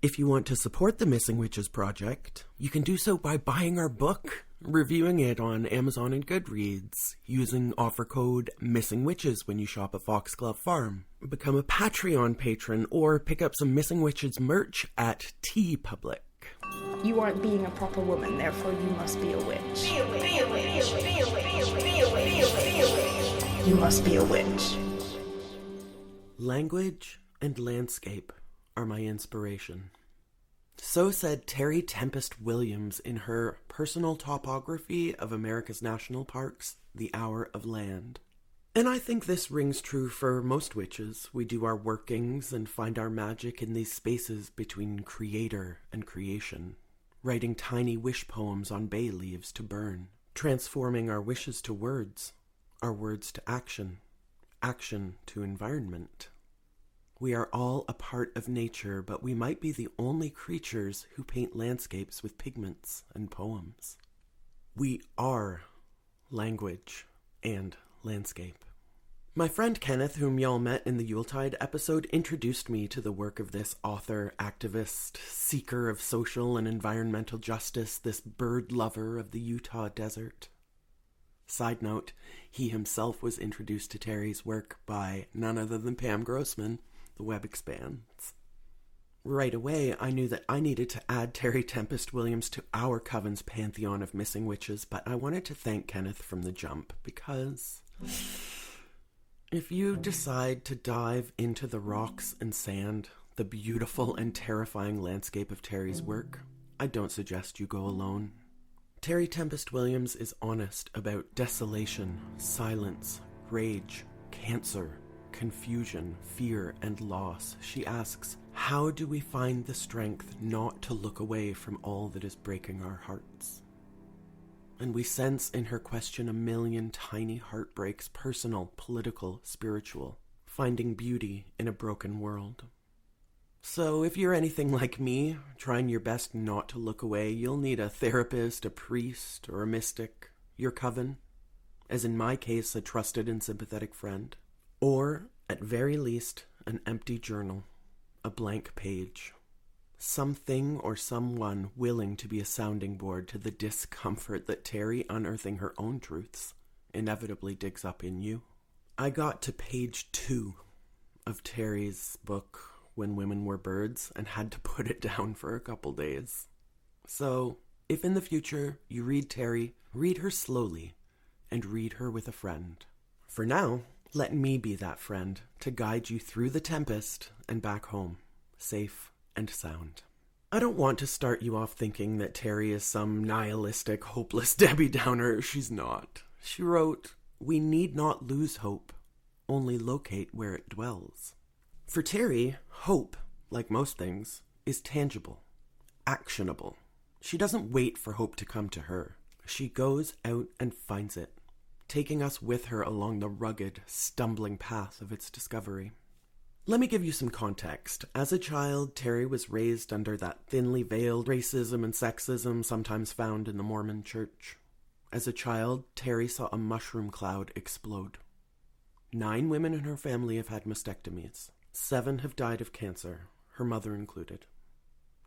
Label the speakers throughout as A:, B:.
A: If you want to support the Missing Witches project, you can do so by buying our book, reviewing it on Amazon and Goodreads, using offer code Missing Witches when you shop at Foxglove Farm, become a Patreon patron, or pick up some Missing Witches merch at TeePublic.
B: You aren't being a proper woman, therefore you must be a witch. Be a witch. Be a witch. Be a witch. Be a witch. Be a witch. Be a witch. You must be a witch.
A: Language and landscape are my inspiration. So said Terry Tempest Williams in her Personal Topography of America's National Parks, The Hour of Land. And I think this rings true for most witches. We do our workings and find our magic in these spaces between creator and creation, writing tiny wish poems on bay leaves to burn, transforming our wishes to words, our words to action, action to environment. We are all a part of nature, but we might be the only creatures who paint landscapes with pigments and poems. We are language and landscape. My friend Kenneth, whom y'all met in the Yuletide episode, introduced me to the work of this author, activist, seeker of social and environmental justice, this bird lover of the Utah desert. Side note, he himself was introduced to Terry's work by none other than Pam Grossman. The web expands. Right away, I knew that I needed to add Terry Tempest Williams to our coven's pantheon of missing witches, but I wanted to thank Kenneth from the jump, because if you decide to dive into the rocks and sand, the beautiful and terrifying landscape of Terry's work, I don't suggest you go alone. Terry Tempest Williams is honest about desolation, silence, rage, cancer, confusion, fear, and loss. She asks, how do we find the strength not to look away from all that is breaking our hearts? And we sense in her question a million tiny heartbreaks, personal, political, spiritual, finding beauty in a broken world. So if you're anything like me, trying your best not to look away, you'll need a therapist, a priest, or a mystic, your coven, as in my case, a trusted and sympathetic friend. Or, at very least, an empty journal, a blank page. Something or someone willing to be a sounding board to the discomfort that Terry, unearthing her own truths, inevitably digs up in you. I got to page 2 of Terry's book, When Women Were Birds, and had to put it down for a couple days. So, if in the future you read Terry, read her slowly, and read her with a friend. For now, let me be that friend to guide you through the tempest and back home, safe and sound. I don't want to start you off thinking that Terry is some nihilistic, hopeless Debbie Downer. She's not. She wrote, "We need not lose hope, only locate where it dwells." For Terry, hope, like most things, is tangible, actionable. She doesn't wait for hope to come to her. She goes out and finds it, taking us with her along the rugged, stumbling path of its discovery. Let me give you some context. As a child, Terry was raised under that thinly veiled racism and sexism sometimes found in the Mormon church. As a child, Terry saw a mushroom cloud explode. 9 women in her family have had mastectomies. 7 have died of cancer, her mother included.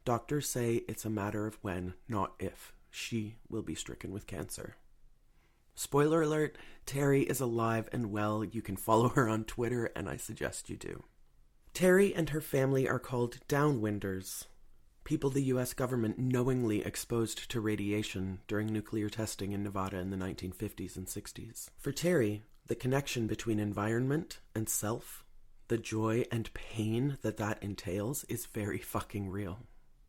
A: Doctors say it's a matter of when, not if, she will be stricken with cancer. Spoiler alert, Terry is alive and well. You can follow her on Twitter, and I suggest you do. Terry and her family are called downwinders, people the U.S. government knowingly exposed to radiation during nuclear testing in Nevada in the 1950s and 60s. For Terry, the connection between environment and self, the joy and pain that entails, is very fucking real.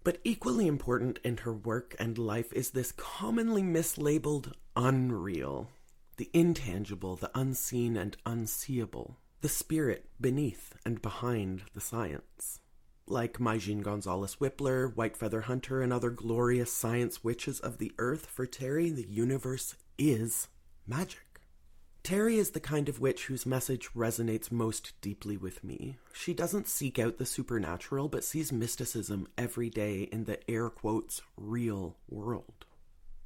A: But equally important in her work and life is this commonly mislabeled unreal, the intangible, the unseen and unseeable, the spirit beneath and behind the science. Like Majin Gonzalez Whippler, White Feather Hunter, and other glorious science witches of the earth, for Terry, the universe is magic. Terry is the kind of witch whose message resonates most deeply with me. She doesn't seek out the supernatural, but sees mysticism every day in the air quotes real world.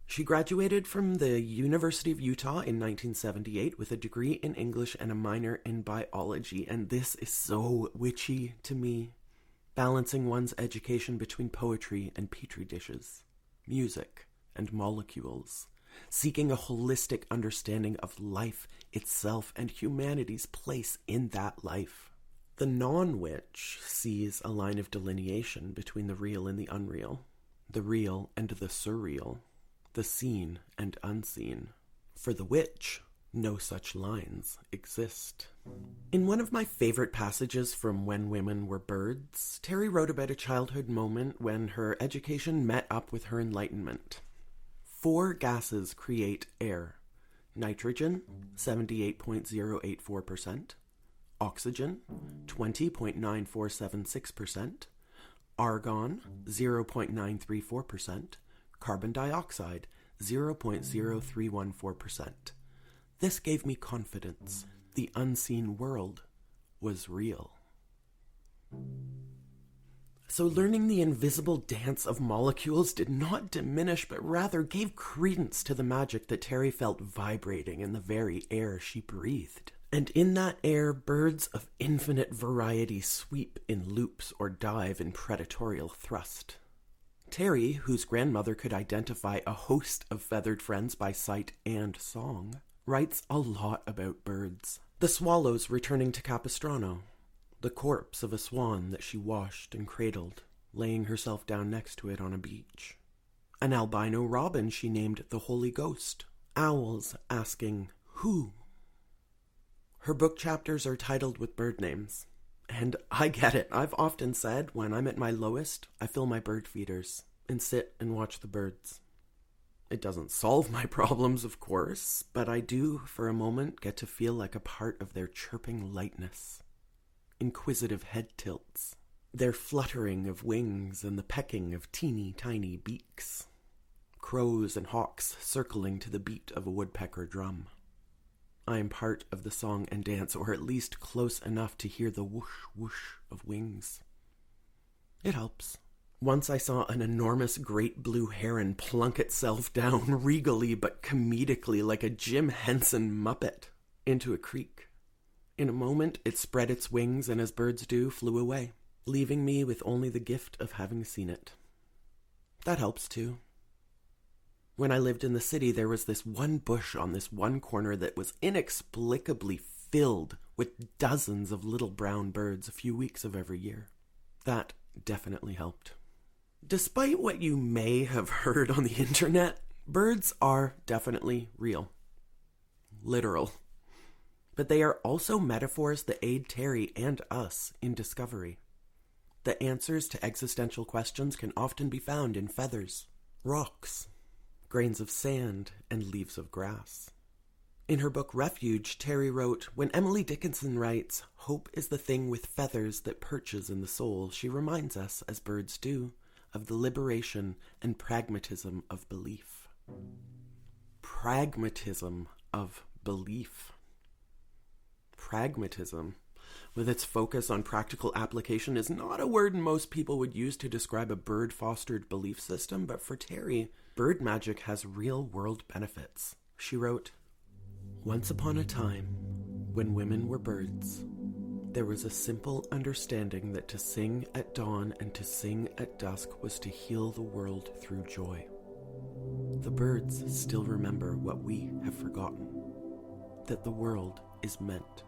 A: She graduated from the University of Utah in 1978 with a degree in English and a minor in biology, and this is so witchy to me. balancing one's education between poetry and petri dishes, music and molecules, seeking a holistic understanding of life itself and humanity's place in that life. The non-witch sees a line of delineation between the real and the unreal, the real and the surreal, the seen and unseen. For the witch, no such lines exist. In one of my favorite passages from When Women Were Birds, Terry wrote about a childhood moment when her education met up with her enlightenment. 4 gases create air: nitrogen, 78.084%, oxygen, 20.9476%, argon, 0.934%, carbon dioxide, 0.0314%. This gave me confidence. The unseen world was real. So learning the invisible dance of molecules did not diminish, but rather gave credence to the magic that Terry felt vibrating in the very air she breathed. And in that air, birds of infinite variety sweep in loops or dive in predatorial thrust. Terry, whose grandmother could identify a host of feathered friends by sight and song, writes a lot about birds. The swallows returning to Capistrano, the corpse of a swan that she washed and cradled, laying herself down next to it on a beach. An albino robin she named the Holy Ghost. Owls asking, "Who?" Her book chapters are titled with bird names. And I get it. I've often said when I'm at my lowest, I fill my bird feeders and sit and watch the birds. It doesn't solve my problems, of course, but I do, for a moment, get to feel like a part of their chirping lightness. Inquisitive head tilts, their fluttering of wings and the pecking of teeny tiny beaks. Crows and hawks circling to the beat of a woodpecker drum. I am part of the song and dance, or at least close enough to hear the whoosh whoosh of wings. It helps. Once I saw an enormous great blue heron plunk itself down regally but comedically like a Jim Henson Muppet into a creek. In a moment, it spread its wings and, as birds do, flew away, leaving me with only the gift of having seen it. That helps too. When I lived in the city, there was this one bush on this one corner that was inexplicably filled with dozens of little brown birds a few weeks of every year. That definitely helped. Despite what you may have heard on the internet, birds are definitely real. Literal. But they are also metaphors that aid Terry and us in discovery. The answers to existential questions can often be found in feathers, rocks, grains of sand, and leaves of grass. In her book Refuge, Terry wrote, "When Emily Dickinson writes, 'Hope is the thing with feathers that perches in the soul,' she reminds us, as birds do, of the liberation and pragmatism of belief." Pragmatism of belief. Pragmatism, with its focus on practical application, is not a word most people would use to describe a bird-fostered belief system, but for Terry, bird magic has real-world benefits. She wrote, "Once upon a time, when women were birds, there was a simple understanding that to sing at dawn and to sing at dusk was to heal the world through joy. The birds still remember what we have forgotten, that the world is meant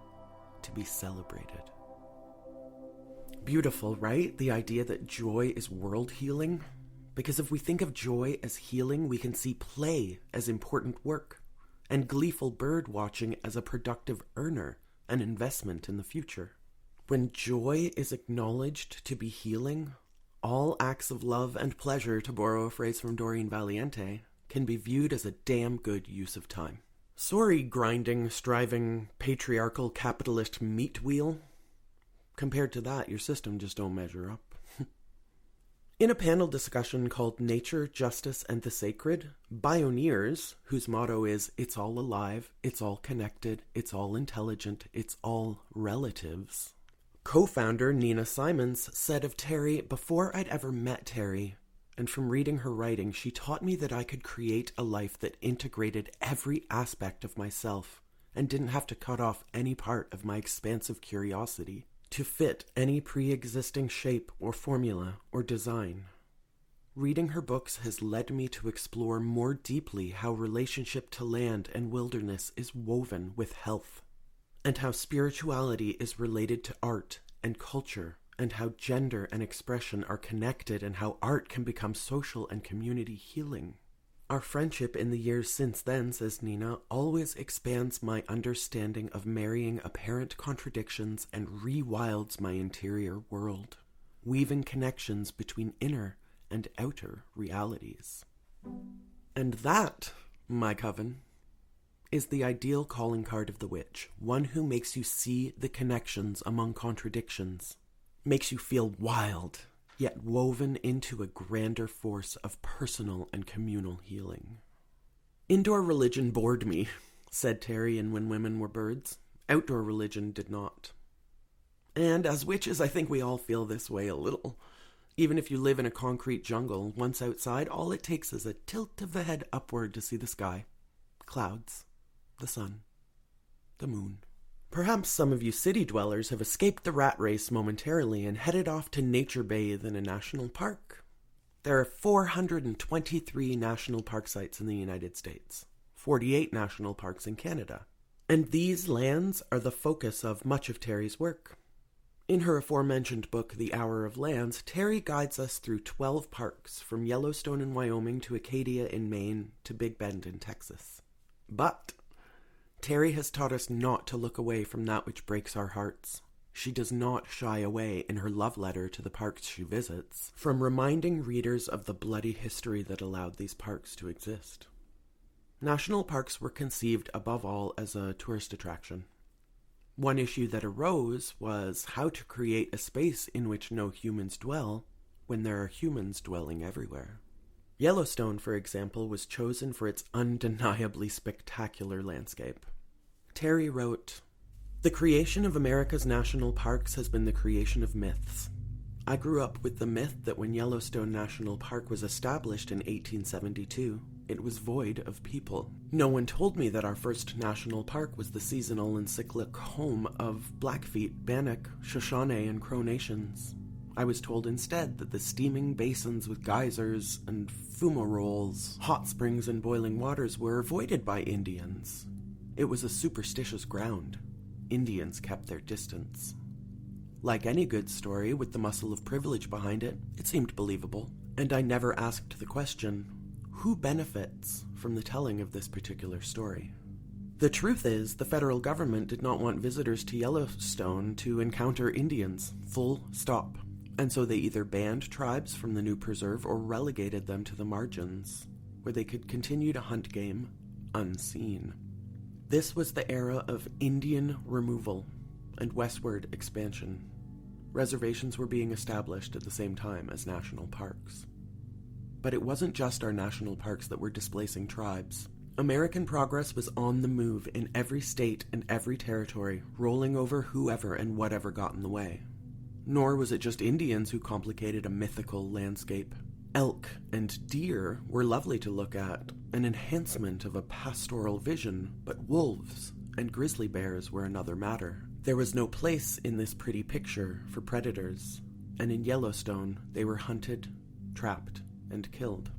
A: to be celebrated." Beautiful, right? The idea that joy is world healing? Because if we think of joy as healing, we can see play as important work, and gleeful bird watching as a productive earner, an investment in the future. When joy is acknowledged to be healing, all acts of love and pleasure, to borrow a phrase from Doreen Valiente, can be viewed as a damn good use of time. Sorry, grinding, striving, patriarchal, capitalist meat wheel. Compared to that, your system just don't measure up. In a panel discussion called Nature, Justice, and the Sacred, Bioneers, whose motto is "It's all alive, it's all connected, it's all intelligent, it's all relatives," co-founder Nina Simons said of Terry, "Before I'd ever met Terry, and from reading her writing, she taught me that I could create a life that integrated every aspect of myself and didn't have to cut off any part of my expansive curiosity to fit any pre-existing shape or formula or design. Reading her books has led me to explore more deeply how relationship to land and wilderness is woven with health, and how spirituality is related to art and culture, and how gender and expression are connected, and how art can become social and community healing. Our friendship in the years since then, says Nina, always expands my understanding of marrying apparent contradictions and rewilds my interior world, weaving connections between inner and outer realities. And that, my coven, is the ideal calling card of the witch, one who makes you see the connections among contradictions, makes you feel wild, yet woven into a grander force of personal and communal healing. Indoor religion bored me, said Terry in When Women Were Birds. Outdoor religion did not. And as witches, I think we all feel this way a little. Even if you live in a concrete jungle, once outside, all it takes is a tilt of the head upward to see the sky, clouds, the sun, the moon. Perhaps some of you city dwellers have escaped the rat race momentarily and headed off to nature bathe in a national park. There are 423 national park sites in the United States, 48 national parks in Canada, and these lands are the focus of much of Terry's work. In her aforementioned book, The Hour of Lands, Terry guides us through 12 parks, from Yellowstone in Wyoming to Acadia in Maine to Big Bend in Texas. But Terry has taught us not to look away from that which breaks our hearts. She does not shy away in her love letter to the parks she visits from reminding readers of the bloody history that allowed these parks to exist. National parks were conceived above all as a tourist attraction. One issue that arose was how to create a space in which no humans dwell when there are humans dwelling everywhere. Yellowstone, for example, was chosen for its undeniably spectacular landscape. Terry wrote, "The creation of America's national parks has been the creation of myths. I grew up with the myth that when Yellowstone National Park was established in 1872, it was void of people. No one told me that our first national park was the seasonal and cyclic home of Blackfeet, Bannock, Shoshone, and Crow nations. I was told instead that the steaming basins with geysers and fumaroles, hot springs and boiling waters were avoided by Indians. It was a superstitious ground. Indians kept their distance. Like any good story with the muscle of privilege behind it, it seemed believable, and I never asked the question, who benefits from the telling of this particular story? The truth is, the federal government did not want visitors to Yellowstone to encounter Indians, full stop. And so they either banned tribes from the new preserve or relegated them to the margins, where they could continue to hunt game unseen. This was the era of Indian removal and westward expansion. Reservations were being established at the same time as national parks. But it wasn't just our national parks that were displacing tribes. American progress was on the move in every state and every territory, rolling over whoever and whatever got in the way. Nor was it just Indians who complicated a mythical landscape. Elk and deer were lovely to look at, an enhancement of a pastoral vision, but wolves and grizzly bears were another matter. There was no place in this pretty picture for predators, and in Yellowstone they were hunted, trapped, and killed.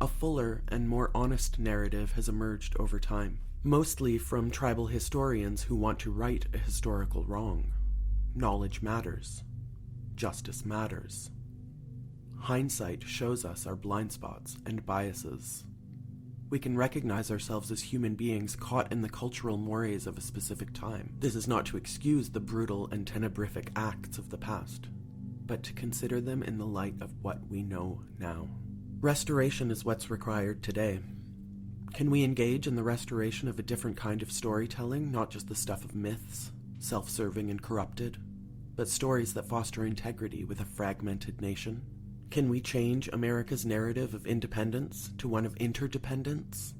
A: A fuller and more honest narrative has emerged over time, mostly from tribal historians who want to right a historical wrong. Knowledge matters. Justice matters. Hindsight shows us our blind spots and biases. We can recognize ourselves as human beings caught in the cultural mores of a specific time. This is not to excuse the brutal and tenebrific acts of the past, but to consider them in the light of what we know now. Restoration is what's required today. Can we engage in the restoration of a different kind of storytelling, not just the stuff of myths, self-serving and corrupted, but stories that foster integrity with a fragmented nation? Can we change America's narrative of independence to one of interdependence?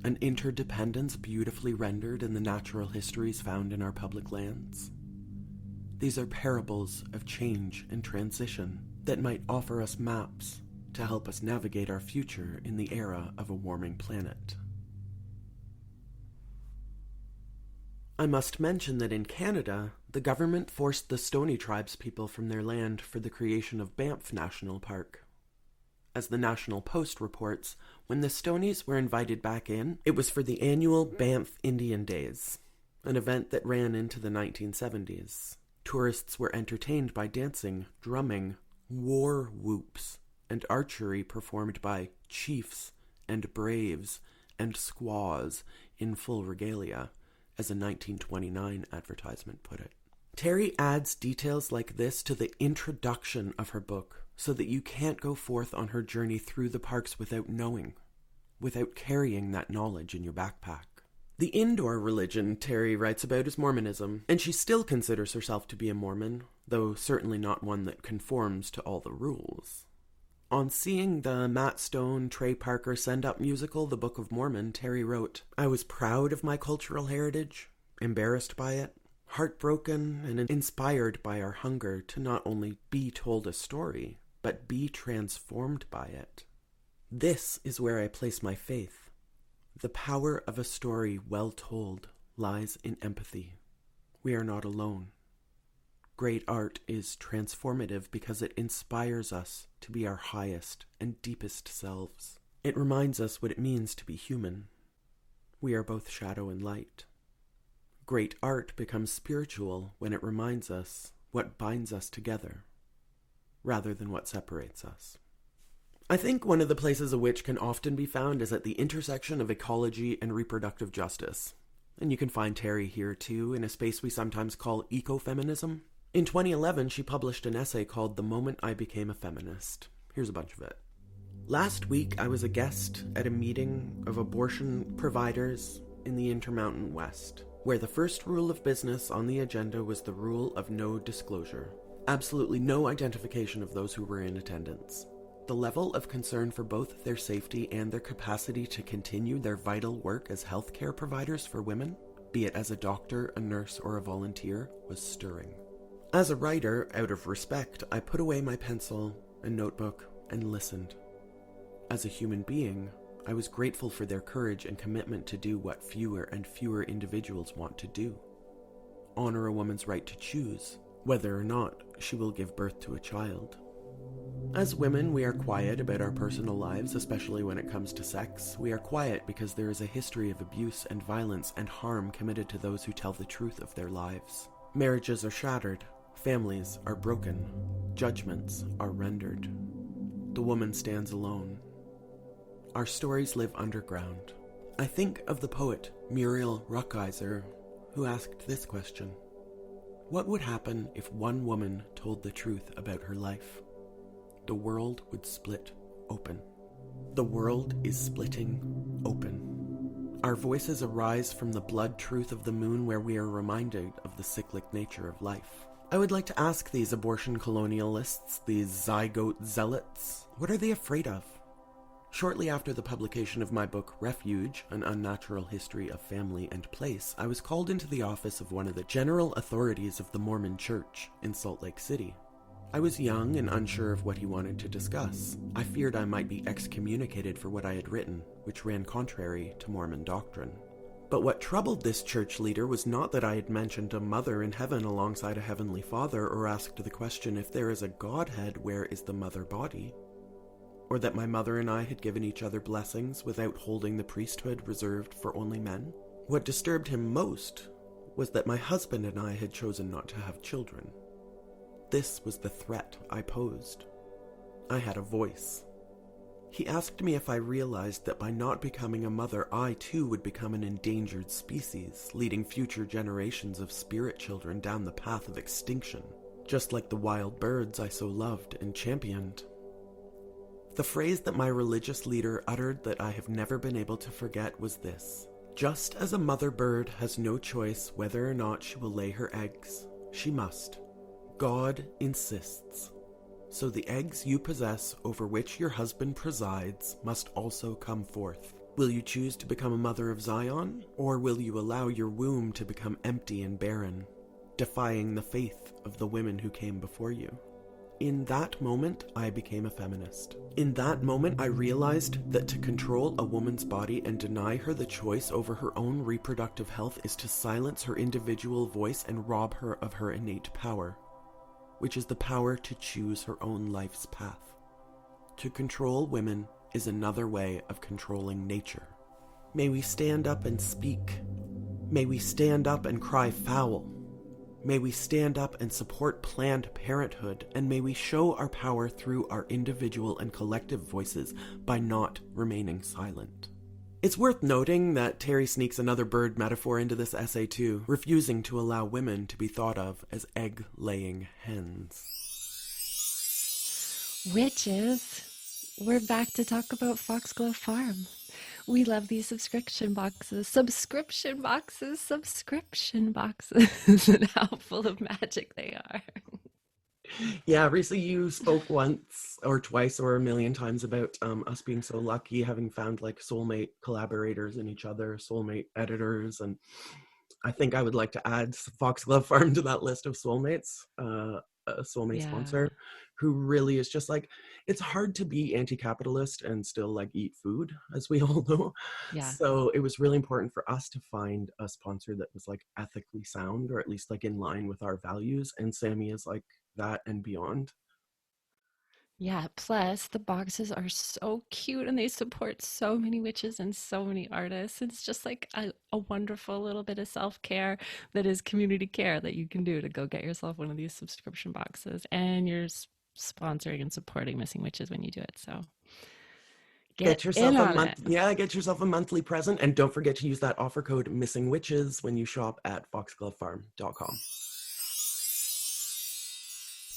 A: An interdependence beautifully rendered in the natural histories found in our public lands? These are parables of change and transition that might offer us maps to help us navigate our future in the era of a warming planet. I must mention that in Canada, the government forced the Stoney tribes people from their land for the creation of Banff National Park. As the National Post reports, when the Stonies were invited back in, it was for the annual Banff Indian Days, an event that ran into the 1970s. Tourists were entertained by dancing, drumming, war whoops, and archery performed by chiefs and braves and squaws in full regalia, as a 1929 advertisement put it. Terry adds details like this to the introduction of her book so that you can't go forth on her journey through the parks without knowing, without carrying that knowledge in your backpack. The indoor religion Terry writes about is Mormonism, and she still considers herself to be a Mormon, though certainly not one that conforms to all the rules. On seeing the Matt Stone, Trey Parker send-up musical, The Book of Mormon, Terry wrote, "I was proud of my cultural heritage, embarrassed by it, heartbroken and inspired by our hunger to not only be told a story, but be transformed by it. This is where I place my faith. The power of a story well told lies in empathy. We are not alone. Great art is transformative because it inspires us to be our highest and deepest selves. It reminds us what it means to be human. We are both shadow and light. Great art becomes spiritual when it reminds us what binds us together, rather than what separates us." I think one of the places a witch can often be found is at the intersection of ecology and reproductive justice. And you can find Terry here too, in a space we sometimes call ecofeminism. In 2011, she published an essay called The Moment I Became a Feminist. Here's a bunch of it. "Last week, I was a guest at a meeting of abortion providers in the Intermountain West, where the first rule of business on the agenda was the rule of no disclosure. Absolutely no identification of those who were in attendance. The level of concern for both their safety and their capacity to continue their vital work as healthcare providers for women, be it as a doctor, a nurse, or a volunteer, was stirring. As a writer, out of respect, I put away my pencil and notebook and listened. As a human being, I was grateful for their courage and commitment to do what fewer and fewer individuals want to do. Honor a woman's right to choose whether or not she will give birth to a child. As women, we are quiet about our personal lives, especially when it comes to sex. We are quiet because there is a history of abuse and violence and harm committed to those who tell the truth of their lives. Marriages are shattered. Families are broken. Judgments are rendered. The woman stands alone. Our stories live underground. I think of the poet Muriel Rukeyser, who asked this question: what would happen if one woman told the truth about her life? The world would split open. The world is splitting open. Our voices arise from the blood truth of the moon, where we are reminded of the cyclic nature of life. I would like to ask these abortion colonialists, these zygote zealots, what are they afraid of? Shortly after the publication of my book, Refuge, An Unnatural History of Family and Place, I was called into the office of one of the general authorities of the Mormon Church in Salt Lake City. I was young and unsure of what he wanted to discuss. I feared I might be excommunicated for what I had written, which ran contrary to Mormon doctrine. But what troubled this church leader was not that I had mentioned a mother in heaven alongside a heavenly father, or asked the question, if there is a Godhead, where is the mother body? Or that my mother and I had given each other blessings without holding the priesthood reserved for only men. What disturbed him most was that my husband and I had chosen not to have children. This was the threat I posed. I had a voice. He asked me if I realized that by not becoming a mother, I too would become an endangered species, leading future generations of spirit children down the path of extinction, just like the wild birds I so loved and championed. The phrase that my religious leader uttered that I have never been able to forget was this: just as a mother bird has no choice whether or not she will lay her eggs, she must. God insists. So the eggs you possess, over which your husband presides, must also come forth. Will you choose to become a mother of Zion, or will you allow your womb to become empty and barren, defying the faith of the women who came before you? in that moment, I became a feminist. In that moment, I realized that to control a woman's body and deny her the choice over her own reproductive health is to silence her individual voice and rob her of her innate power, which is the power to choose her own life's path. To control women is another way of controlling nature. May we stand up and speak. May we stand up and cry foul. May we stand up and support Planned Parenthood, and may we show our power through our individual and collective voices by not remaining silent. It's worth noting that Terry sneaks another bird metaphor into this essay too, refusing to allow women to be thought of as egg-laying hens.
C: Witches, we're back to talk about Foxglove Farm. We love these subscription boxes, and how full of magic they are.
A: Yeah, recently you spoke once or twice or a million times about us being so lucky, having found like soulmate collaborators in each other, soulmate editors, and I think I would like to add Foxglove Farm to that list of soulmates, a soulmate sponsor who really is just like, it's hard to be anti-capitalist and still like eat food, as we all know.
C: Yeah.
A: So it was really important for us to find a sponsor that was like ethically sound, or at least like in line with our values. And Sammy is like that and beyond.
C: Yeah, plus the boxes are so cute and they support so many witches and so many artists. It's just like a wonderful little bit of self-care that is community care that you can do to go get yourself one of these subscription boxes. And you're sponsoring and supporting Missing Witches when you do it. So get yourself
A: get yourself a monthly present. And don't forget to use that offer code Missing Witches when you shop at foxglovefarm.com.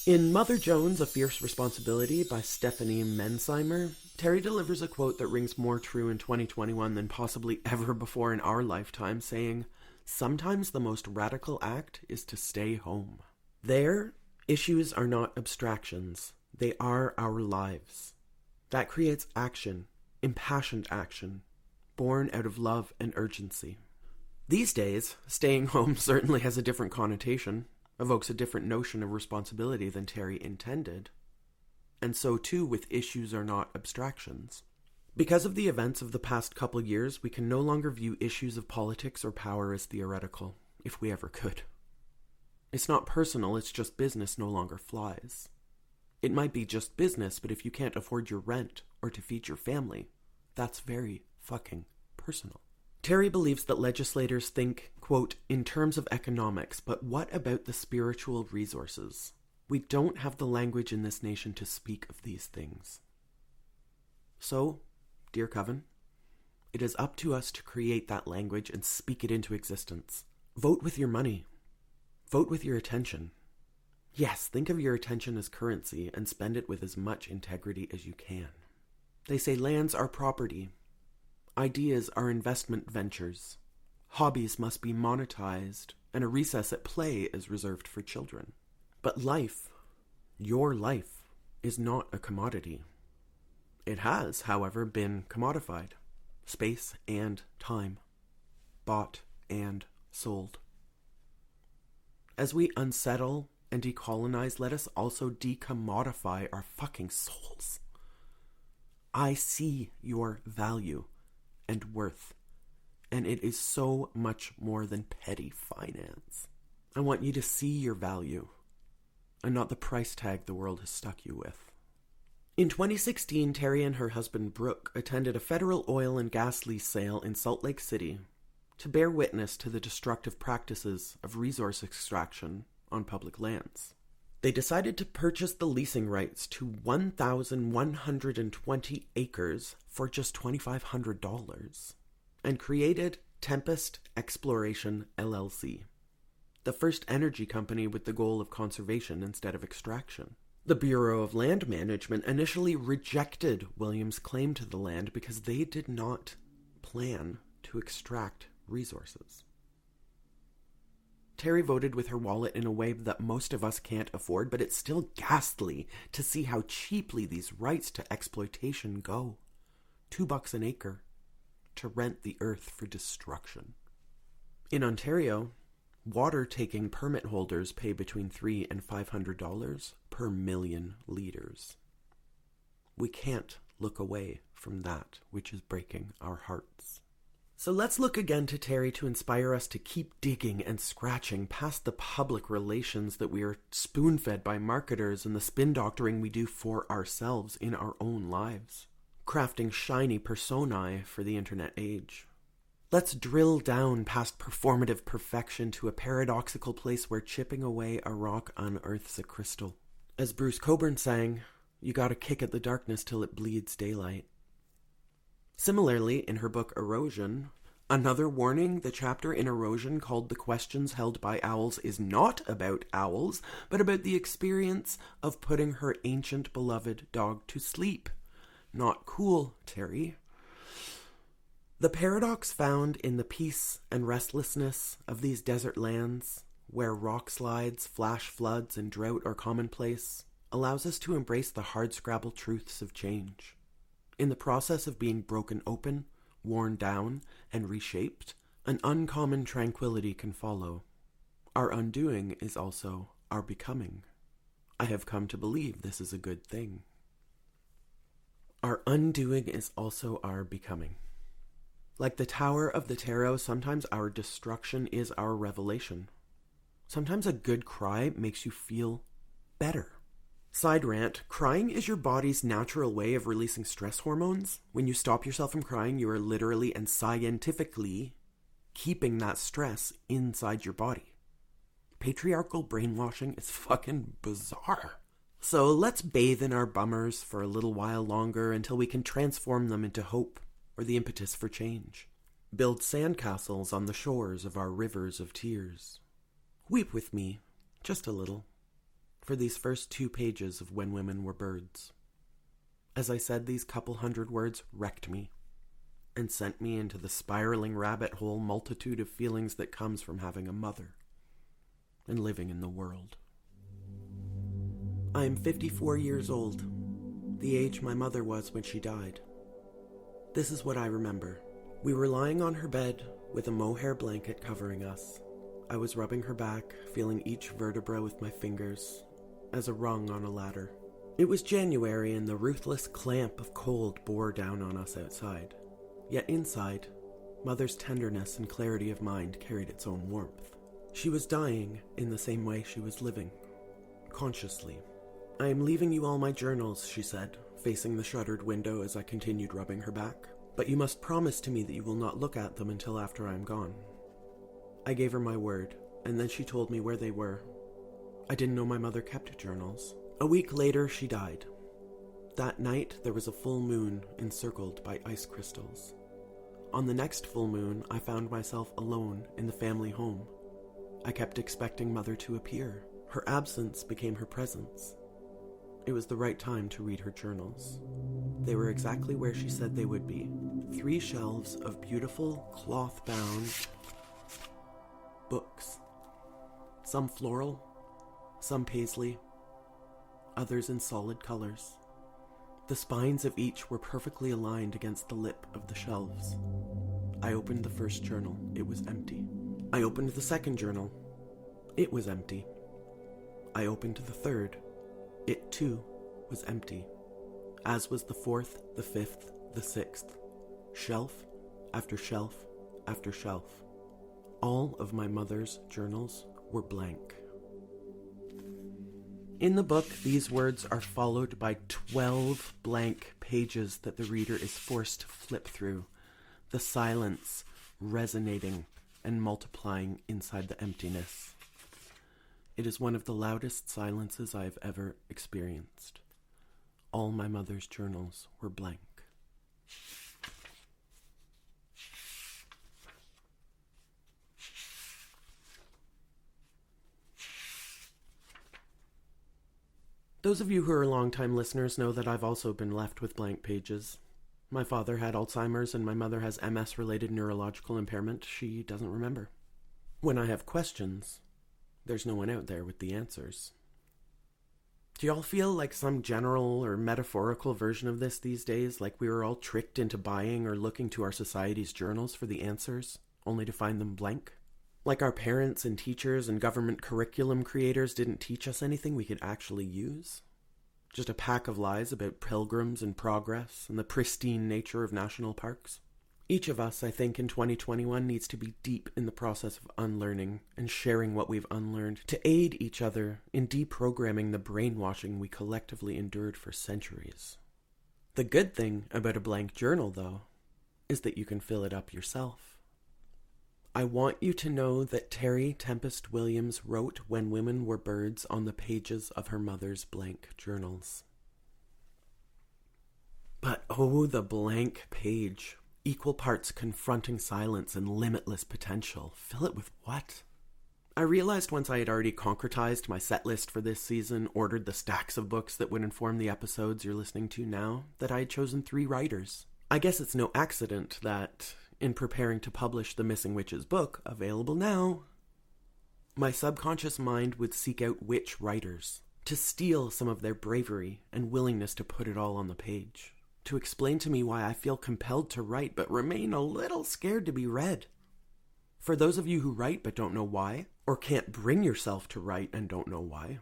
A: In Mother Jones, A Fierce Responsibility by Stephanie Mensheimer, Terry delivers a quote that rings more true in 2021 than possibly ever before in our lifetime, saying, "Sometimes the most radical act is to stay home." There, issues are not abstractions. They are our lives. That creates action, impassioned action, born out of love and urgency. These days, staying home certainly has a different connotation, evokes a different notion of responsibility than Terry intended. And so too with issues are not abstractions. Because of the events of the past couple years, we can no longer view issues of politics or power as theoretical, if we ever could. It's not personal, it's just business no longer flies. It might be just business, but if you can't afford your rent or to feed your family, that's very fucking personal. Terry believes that legislators think, quote, in terms of economics, but what about the spiritual resources? We don't have the language in this nation to speak of these things. So, dear Coven, it is up to us to create that language and speak it into existence. Vote with your money. Vote with your attention. Yes, think of your attention as currency and spend it with as much integrity as you can. They say lands are property. Ideas are investment ventures. Hobbies must be monetized, and a recess at play is reserved for children. But life, your life, is not a commodity. It has, however, been commodified. Space and time. Bought and sold. As we unsettle and decolonize, let us also decommodify our fucking souls. I see your value and worth, and it is so much more than petty finance. I want you to see your value, and not the price tag the world has stuck you with. In 2016, Terry and her husband Brooke attended a federal oil and gas lease sale in Salt Lake City to bear witness to the destructive practices of resource extraction on public lands. They decided to purchase the leasing rights to 1,120 acres for just $2,500 and created Tempest Exploration LLC, the first energy company with the goal of conservation instead of extraction. The Bureau of Land Management initially rejected Williams' claim to the land because they did not plan to extract resources. Terry voted with her wallet in a way that most of us can't afford, but it's still ghastly to see how cheaply these rights to exploitation go. $2 an acre to rent the earth for destruction. In Ontario, Water-taking permit holders pay between $300 and $500 per million liters. We can't look away from that which is breaking our hearts. So let's look again to Terry to inspire us to keep digging and scratching past the public relations that we are spoon-fed by marketers and the spin doctoring we do for ourselves in our own lives, crafting shiny personae for the internet age. Let's drill down past performative perfection to a paradoxical place where chipping away a rock unearths a crystal. As Bruce Cockburn sang, you gotta kick at the darkness till it bleeds daylight. Similarly, in her book Erosion, another warning, the chapter in Erosion called The Questions Held by Owls is not about owls, but about the experience of putting her ancient beloved dog to sleep. Not cool, Terry. The paradox found in the peace and restlessness of these desert lands, where rock slides, flash floods, and drought are commonplace, allows us to embrace the hardscrabble truths of change. In the process of being broken open, worn down, and reshaped, an uncommon tranquility can follow. Our undoing is also our becoming. I have come to believe this is a good thing. Our undoing is also our becoming. Like the Tower of the Tarot, sometimes our destruction is our revelation. Sometimes a good cry makes you feel better. Side rant, crying is your body's natural way of releasing stress hormones. When you stop yourself from crying, you are literally and scientifically keeping that stress inside your body. Patriarchal brainwashing is fucking bizarre. So let's bathe in our bummers for a little while longer until we can transform them into hope or the impetus for change. Build sandcastles on the shores of our rivers of tears. Weep with me, just a little, for these first 2 pages of When Women Were Birds. As I said, these couple hundred words wrecked me and sent me into the spiraling rabbit hole multitude of feelings that comes from having a mother and living in the world. I am 54 years old, the age my mother was when she died. This is what I remember. We were lying on her bed with a mohair blanket covering us. I was rubbing her back, feeling each vertebra with my fingers, as a rung on a ladder. It was January and the ruthless clamp of cold bore down on us outside. Yet inside, Mother's tenderness and clarity of mind carried its own warmth. She was dying in the same way she was living, consciously. I am leaving you all my journals, she said, facing the shuttered window as I continued rubbing her back. But you must promise to me that you will not look at them until after I am gone. I gave her my word, and then she told me where they were. I didn't know my mother kept journals. A week later, she died. That night, there was a full moon encircled by ice crystals. On the next full moon, I found myself alone in the family home. I kept expecting Mother to appear. Her absence became her presence. It was the right time to read her journals. They were exactly where she said they would be. 3 shelves of beautiful, cloth-bound books. Some floral, some paisley, others in solid colors. The spines of each were perfectly aligned against the lip of the shelves. I opened the first journal. It was empty. I opened the second journal. It was empty. I opened the third. It, too, was empty, as was the 4th, the 5th, the 6th. Shelf after shelf after shelf. All of my mother's journals were blank. In the book, these words are followed by 12 blank pages that the reader is forced to flip through, the silence resonating and multiplying inside the emptiness. It is one of the loudest silences I have ever experienced. All my mother's journals were blank. Those of you who are longtime listeners know that I've also been left with blank pages. My father had Alzheimer's and my mother has MS-related neurological impairment. She doesn't remember. When I have questions, there's no one out there with the answers. Do y'all feel like some general or metaphorical version of this these days? Like we were all tricked into buying or looking to our society's journals for the answers, only to find them blank? Like our parents and teachers and government curriculum creators didn't teach us anything we could actually use. Just a pack of lies about pilgrims and progress and the pristine nature of national parks. Each of us, I think, in 2021 needs to be deep in the process of unlearning and sharing what we've unlearned to aid each other in deprogramming the brainwashing we collectively endured for centuries. The good thing about a blank journal, though, is that you can fill it up yourself. I want you to know that Terry Tempest Williams wrote When Women Were Birds on the pages of her mother's blank journals. But oh, the blank page. Equal parts confronting silence and limitless potential. Fill it with what? I realized once I had already concretized my set list for this season, ordered the stacks of books that would inform the episodes you're listening to now, that I had chosen 3 writers. I guess it's no accident that, in preparing to publish the Missing Witches book, available now, my subconscious mind would seek out witch writers, to steal some of their bravery and willingness to put it all on the page, to explain to me why I feel compelled to write but remain a little scared to be read. For those of you who write but don't know why, or can't bring yourself to write and don't know why,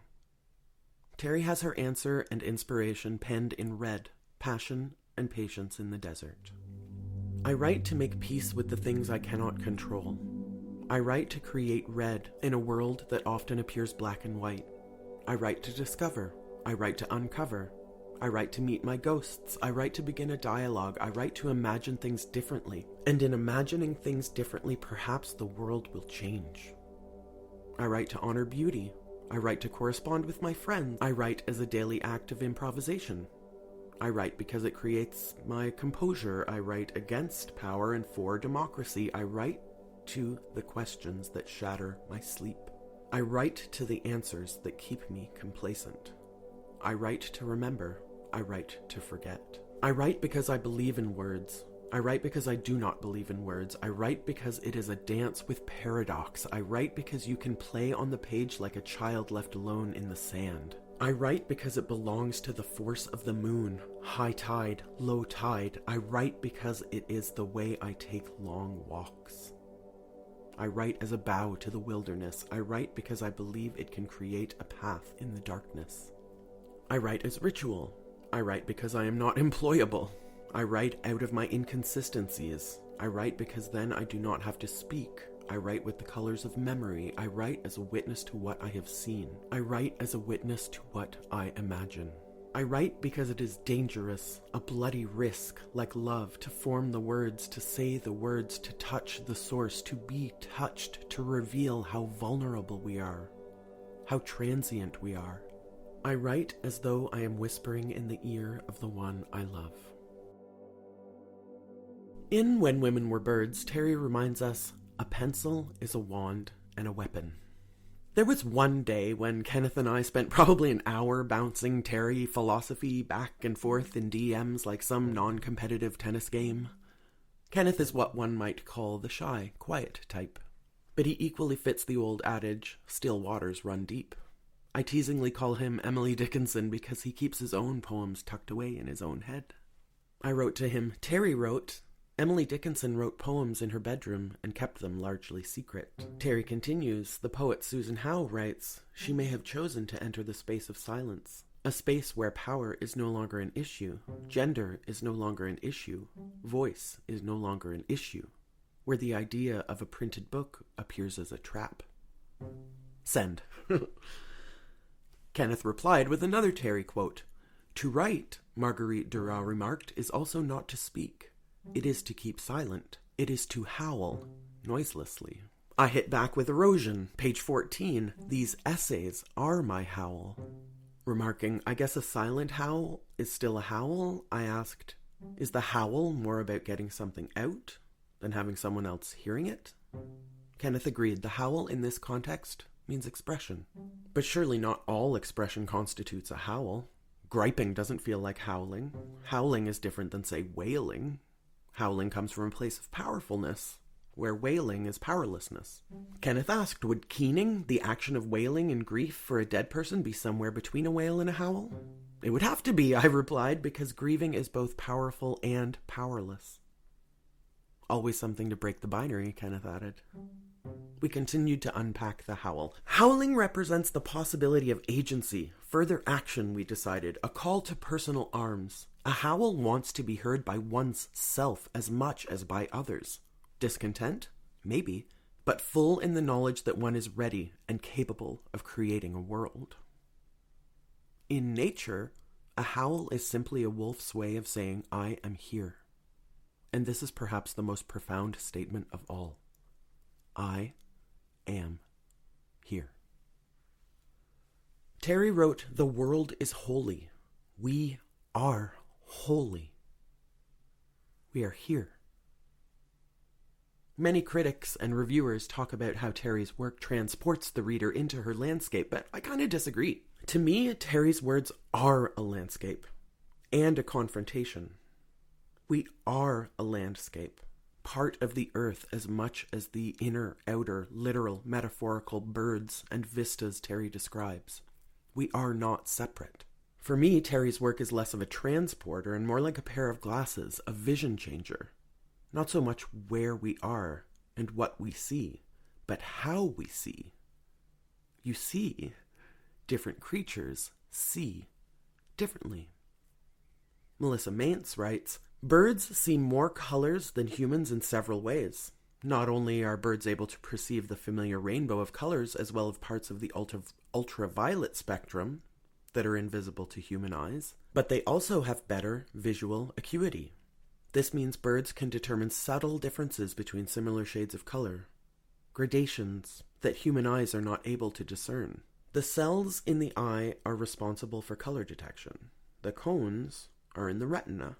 A: Terry has her answer and inspiration penned in red, passion and patience in the desert. I write to make peace with the things I cannot control. I write to create red in a world that often appears black and white. I write to discover. I write to uncover. I write to meet my ghosts. I write to begin a dialogue. I write to imagine things differently. And in imagining things differently, perhaps the world will change. I write to honor beauty. I write to correspond with my friends. I write as a daily act of improvisation. I write because it creates my composure. I write against power and for democracy. I write to the questions that shatter my sleep. I write to the answers that keep me complacent. I write to remember. I write to forget. I write because I believe in words. I write because I do not believe in words. I write because it is a dance with paradox. I write because you can play on the page like a child left alone in the sand. I write because it belongs to the force of the moon, high tide, low tide. I write because it is the way I take long walks. I write as a bow to the wilderness. I write because I believe it can create a path in the darkness. I write as ritual. I write because I am not employable. I write out of my inconsistencies. I write because then I do not have to speak. I write with the colors of memory. I write as a witness to what I have seen. I write as a witness to what I imagine. I write because it is dangerous, a bloody risk, like love, to form the words, to say the words, to touch the source, to be touched, to reveal how vulnerable we are, how transient we are. I write as though I am whispering in the ear of the one I love. In When Women Were Birds, Terry reminds us, a pencil is a wand and a weapon. There was one day when Kenneth and I spent probably an hour bouncing Terry philosophy back and forth in DMs like some non-competitive tennis game. Kenneth is what one might call the shy, quiet type. But he equally fits the old adage, still waters run deep. I teasingly call him Emily Dickinson because he keeps his own poems tucked away in his own head. I wrote to him, Terry wrote, Emily Dickinson wrote poems in her bedroom and kept them largely secret. Terry continues, the poet Susan Howe writes, she may have chosen to enter the space of silence, a space where power is no longer an issue, gender is no longer an issue, voice is no longer an issue, where the idea of a printed book appears as a trap. Send. Kenneth replied with another Terry quote, to write, Marguerite Duras remarked, is also not to speak. It is to keep silent. It is to howl noiselessly. I hit back with erosion. Page 14. These essays are my howl. Remarking, I guess a silent howl is still a howl, I asked, is the howl more about getting something out than having someone else hearing it? Kenneth agreed. The howl in this context means expression. But surely not all expression constitutes a howl. Griping doesn't feel like howling. Howling is different than, say, wailing. Howling comes from a place of powerfulness, where wailing is powerlessness. Kenneth asked, would keening, the action of wailing in grief for a dead person, be somewhere between a wail and a howl? It would have to be, I replied, because grieving is both powerful and powerless. Always something to break the binary, Kenneth added. We continued to unpack the howl. Howling represents the possibility of agency, further action, we decided, a call to personal arms. A howl wants to be heard by one's self as much as by others. Discontent? Maybe, but full in the knowledge that one is ready and capable of creating a world. In nature, a howl is simply a wolf's way of saying, I am here. And this is perhaps the most profound statement of all. I am here. Terry wrote, "The world is holy. We are holy. We are here." Many critics and reviewers talk about how Terry's work transports the reader into her landscape, but I kind of disagree. To me, Terry's words are a landscape and a confrontation. We are a landscape, part of the earth as much as the inner, outer, literal, metaphorical birds and vistas Terry describes. We are not separate. For me, Terry's work is less of a transporter and more like a pair of glasses, a vision changer. Not so much where we are and what we see, but how we see. You see, different creatures see differently. Melissa Maintz writes, "Birds see more colors than humans in several ways. Not only are birds able to perceive the familiar rainbow of colors as well as parts of the ultraviolet spectrum that are invisible to human eyes, but they also have better visual acuity. This means birds can determine subtle differences between similar shades of color, gradations that human eyes are not able to discern. The cells in the eye are responsible for color detection. The cones are in the retina,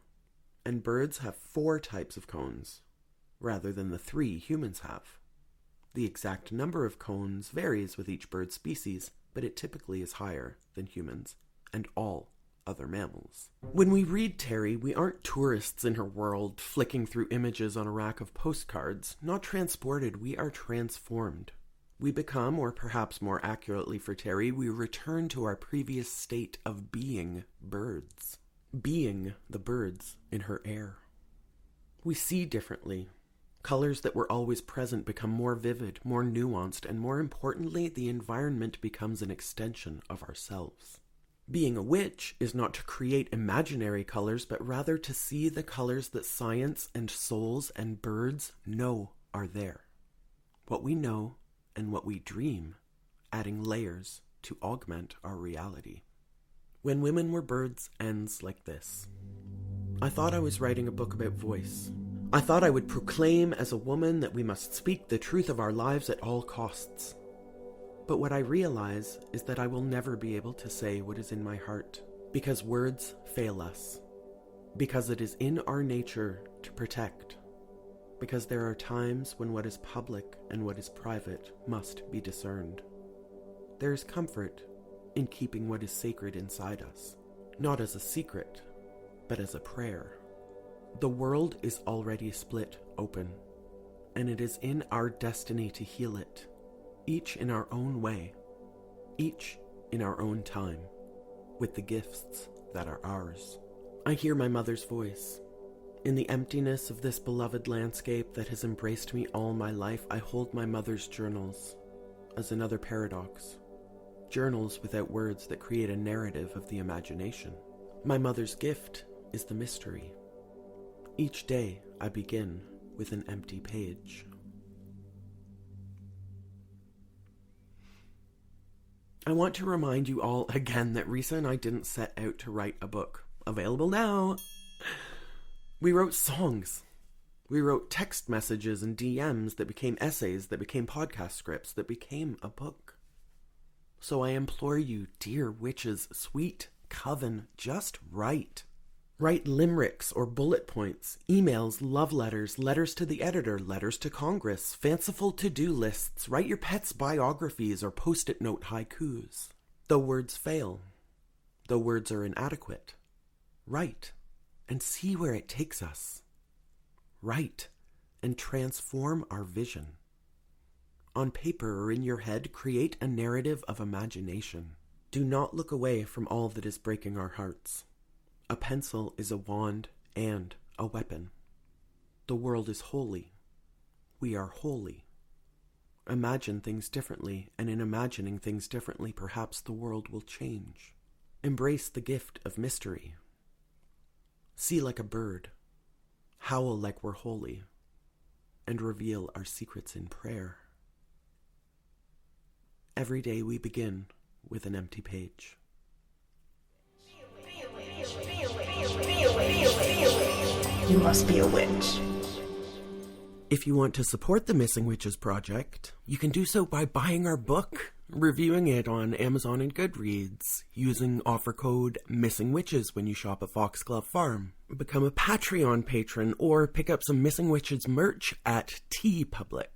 A: and birds have 4 types of cones, rather than the 3 humans have. The exact number of cones varies with each bird species, but it typically is higher than humans and all other mammals." When we read Terry, we aren't tourists in her world, flicking through images on a rack of postcards. Not transported, we are transformed. We become, or perhaps more accurately for Terry, we return to our previous state of being birds. Being the birds in her air. We see differently. Colors that were always present become more vivid, more nuanced, and more importantly, the environment becomes an extension of ourselves. Being a witch is not to create imaginary colors, but rather to see the colors that science and souls and birds know are there. What we know and what we dream, adding layers to augment our reality. When Women Were Birds ends like this. I thought I was writing a book about voice. I thought I would proclaim as a woman that we must speak the truth of our lives at all costs. But what I realize is that I will never be able to say what is in my heart, because words fail us, because it is in our nature to protect, because there are times when what is public and what is private must be discerned. There is comfort in keeping what is sacred inside us, not as a secret, but as a prayer. The world is already split open, and it is in our destiny to heal it, each in our own way, each in our own time, with the gifts that are ours. I hear my mother's voice. In the emptiness of this beloved landscape that has embraced me all my life, I hold my mother's journals as another paradox. Journals without words that create a narrative of the imagination. My mother's gift is the mystery. Each day I begin with an empty page. I want to remind you all again that Risa and I didn't set out to write a book. Available now. We wrote songs. We wrote text messages and DMs that became essays, that became podcast scripts, that became a book. So I implore you, dear witches, sweet coven, just write. Write limericks or bullet points, emails, love letters, letters to the editor, letters to Congress, fanciful to-do lists, write your pets' biographies or post-it note haikus. Though words fail, though words are inadequate, write and see where it takes us. Write and transform our vision. On paper or in your head, create a narrative of imagination. Do not look away from all that is breaking our hearts. A pencil is a wand and a weapon. The world is holy. We are holy. Imagine things differently, and in imagining things differently, perhaps the world will change. Embrace the gift of mystery. See like a bird, howl like we're holy, and reveal our secrets in prayer. Every day we begin with an empty page.
B: You must be a witch.
A: If you want to support the Missing Witches project, you can do so by buying our book, reviewing it on Amazon and Goodreads, using offer code Missing Witches when you shop at Foxglove Farm, become a Patreon patron, or pick up some Missing Witches merch at TeePublic.